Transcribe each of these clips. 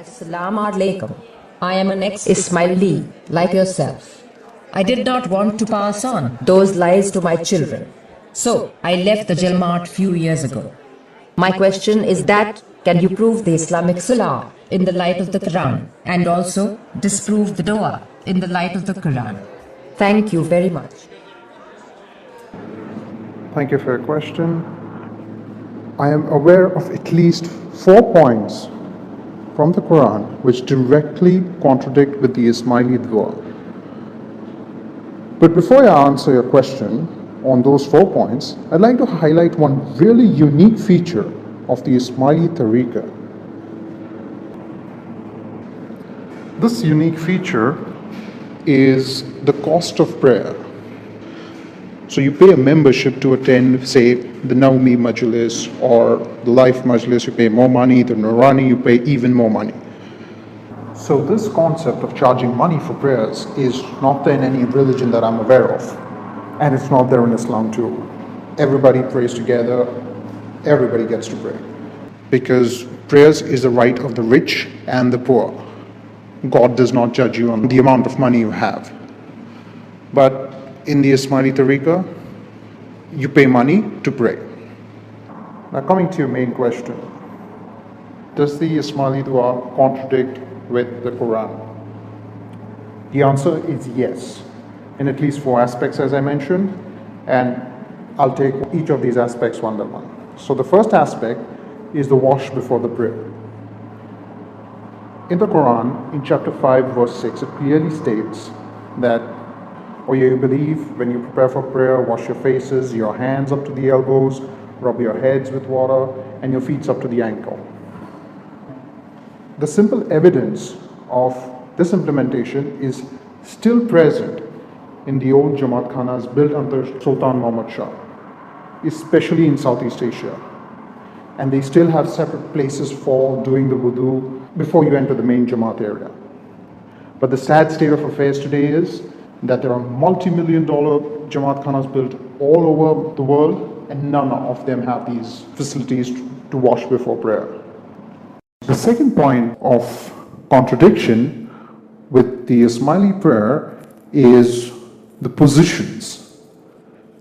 Assalamu alaikum. I am an ex-Ismaili, like yourself. I did not want to pass on those lies to my children. So, I left the Jalmat few years ago. My question is that, can you prove the Islamic Salah in the light of the Quran and also disprove the Dua in the light of the Quran? Thank you very much. Thank you for your question. I am aware of at least 4 points from the Quran which directly contradict with the Ismaili dua. But before I answer your question on those 4 points, I'd like to highlight one really unique feature of the Ismaili tariqah. This unique feature is the cost of prayer. So you pay a membership to attend, say, the Naumi Majlis or the Life Majlis, you pay more money. The Nurani, you pay even more money. So this concept of charging money for prayers is not there in any religion that I'm aware of. And it's not there in Islam too. Everybody prays together, everybody gets to pray. Because prayers is the right of the rich and the poor. God does not judge you on the amount of money you have. But in the Ismaili tariqah, you pay money to pray. Now coming to your main question, does the Ismaili dua contradict with the Quran? The answer is yes, in at least 4 aspects as I mentioned, and I'll take each of these aspects one by one. So the first aspect is the wash before the prayer. In the Quran, in chapter 5 verse 6, it clearly states that, "O ye who believe, when you prepare for prayer, wash your faces, your hands up to the elbows, rub your heads with water, and your feet up to the ankle." The simple evidence of this implementation is still present in the old Jamaat Khanas built under Sultan Muhammad Shah, especially in Southeast Asia. And they still have separate places for doing the wudu before you enter the main Jamaat area. But the sad state of affairs today is that there are multi-million-dollar Jamaat Khanas built all over the world, and none of them have these facilities to wash before prayer. The second point of contradiction with the Ismaili prayer is the positions.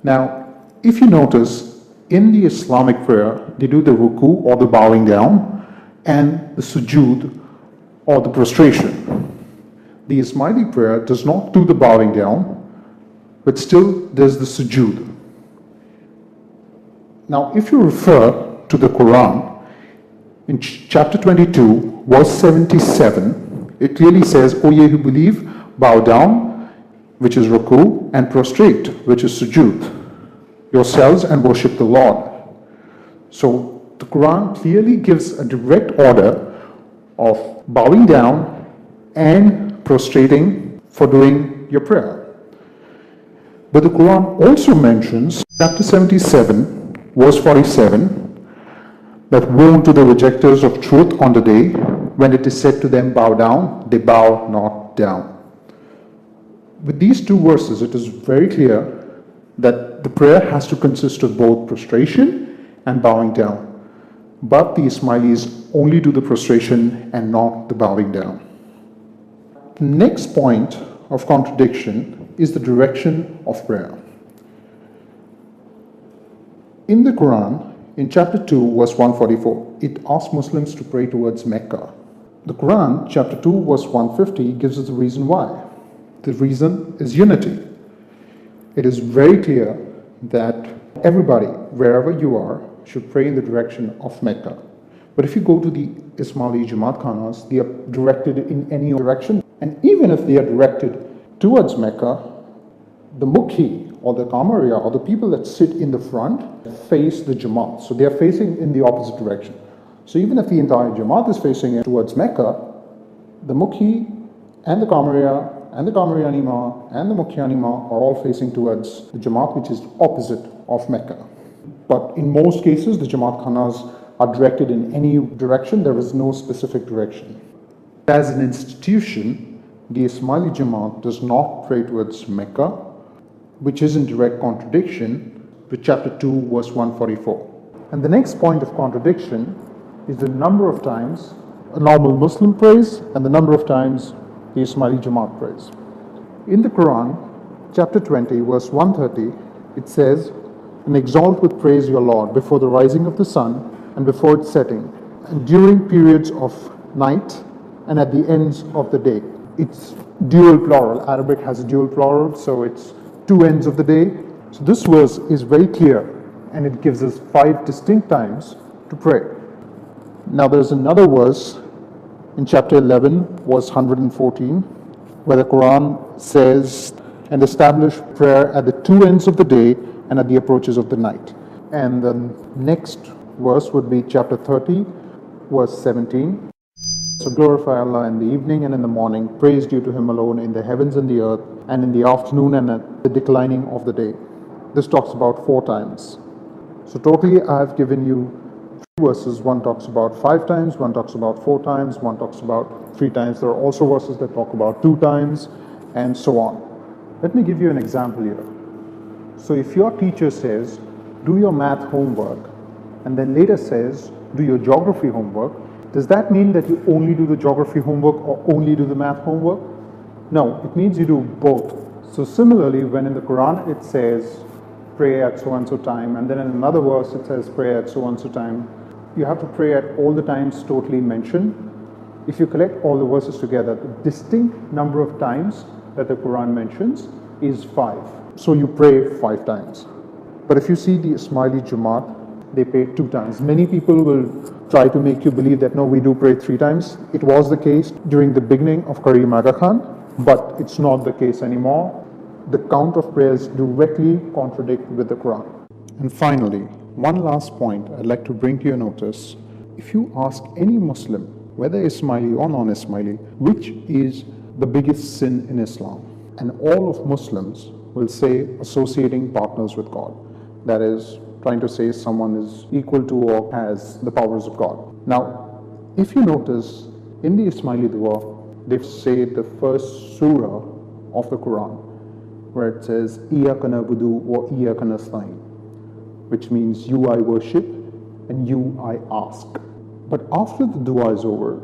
Now, if you notice, in the Islamic prayer, they do the ruku or the bowing down and the sujood or the prostration. The Ismaili prayer does not do the bowing down, but still there's the sujood. Now, if you refer to the Quran, in chapter 22, verse 77, it clearly says, "O ye who believe, bow down," which is ruku, and prostrate, which is sujood, yourselves and worship the Lord. So the Quran clearly gives a direct order of bowing down and prostrating for doing your prayer. But the Quran also mentions, chapter 77, verse 47, that woe unto the rejectors of truth on the day when it is said to them, bow down, they bow not down. With these 2 verses, it is very clear that the prayer has to consist of both prostration and bowing down. But the Ismailis only do the prostration and not the bowing down. The next point of contradiction is the direction of prayer. In the Quran, in chapter 2, verse 144, it asks Muslims to pray towards Mecca. The Quran, chapter 2, verse 150, gives us the reason why. The reason is unity. It is very clear that everybody, wherever you are, should pray in the direction of Mecca. But if you go to the Ismaili Jamaat Khanas, they are directed in any direction. And even if they are directed towards Mecca, the mukhi or the kamaria or the people that sit in the front face the Jamaat. So they are facing in the opposite direction. So even if the entire Jamaat is facing towards Mecca, the mukhi and the kamaria and the kamariyanima and the mukhiyanima are all facing towards the Jamaat, which is opposite of Mecca. But in most cases, the Jamaat Khanas are directed in any direction. There is no specific direction. As an institution, the Ismaili Jamaat does not pray towards Mecca, which is in direct contradiction with chapter 2, verse 144. And the next point of contradiction is the number of times a normal Muslim prays and the number of times the Ismaili Jamaat prays. In the Quran, chapter 20, verse 130, it says, "And exalt with praise your Lord before the rising of the sun and before its setting, and during periods of night and at the ends of the day." It's dual plural. Arabic has a dual plural, so it's two ends of the day. So this verse is very clear, and it gives us 5 distinct times to pray. Now there's another verse in chapter 11, verse 114, where the Quran says, "And establish prayer at the two ends of the day and at the approaches of the night." And the next verse would be chapter 30, verse 17. "So glorify Allah in the evening and in the morning, praise due to Him alone in the heavens and the earth, and in the afternoon and at the declining of the day." This talks about 4 times. So totally I have given you 3 verses. One talks about 5 times, one talks about 4 times, one talks about 3 times. There are also verses that talk about 2 times, and so on. Let me give you an example here. So if your teacher says, "Do your math homework," and then later says, "Do your geography homework," does that mean that you only do the geography homework or only do the math homework? No, it means you do both. So similarly, when in the Quran it says, "Pray at so and so time," and then in another verse it says, "Pray at so and so time," you have to pray at all the times totally mentioned. If you collect all the verses together, the distinct number of times that the Quran mentions is 5. So you pray 5 times. But if you see the Ismaili Jamaat, they pray 2 times. Many people will try to make you believe that no, we do pray 3 times. It was the case during the beginning of Karim Aga Khan, but it's not the case anymore. The count of prayers directly contradict with the Quran. And finally, one last point I'd like to bring to your notice. If you ask any Muslim, whether Ismaili or non-Ismaili, which is the biggest sin in Islam, and all of Muslims will say associating partners with God. That is, trying to say someone is equal to or has the powers of God. Now, if you notice, in the Ismaili dua, they say the first surah of the Quran, where it says, "Iyaka na'budu wa iyaka nasta'in," which means you I worship and you I ask. But after the dua is over,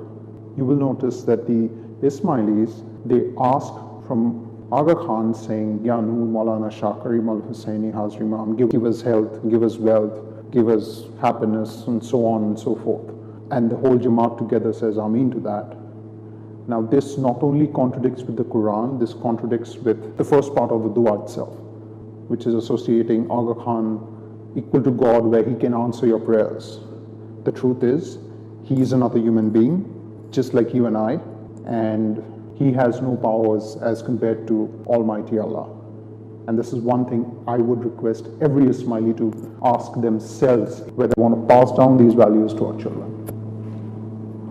you will notice that the Ismailis, they ask from Aga Khan saying, "Ya Noor Maulana Shah Karim al-Hussaini Hazri Imam, give us health, give us wealth, give us happiness," and so on and so forth. And the whole Jamaat together says Ameen to that. Now this not only contradicts with the Quran, this contradicts with the first part of the dua itself, which is associating Aga Khan equal to God, where he can answer your prayers. The truth is, he is another human being, just like you and I, and he has no powers as compared to Almighty Allah. And this is one thing I would request every Ismaili to ask themselves, whether they want to pass down these values to our children.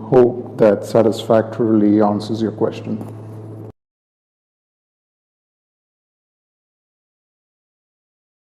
Hope that satisfactorily answers your question.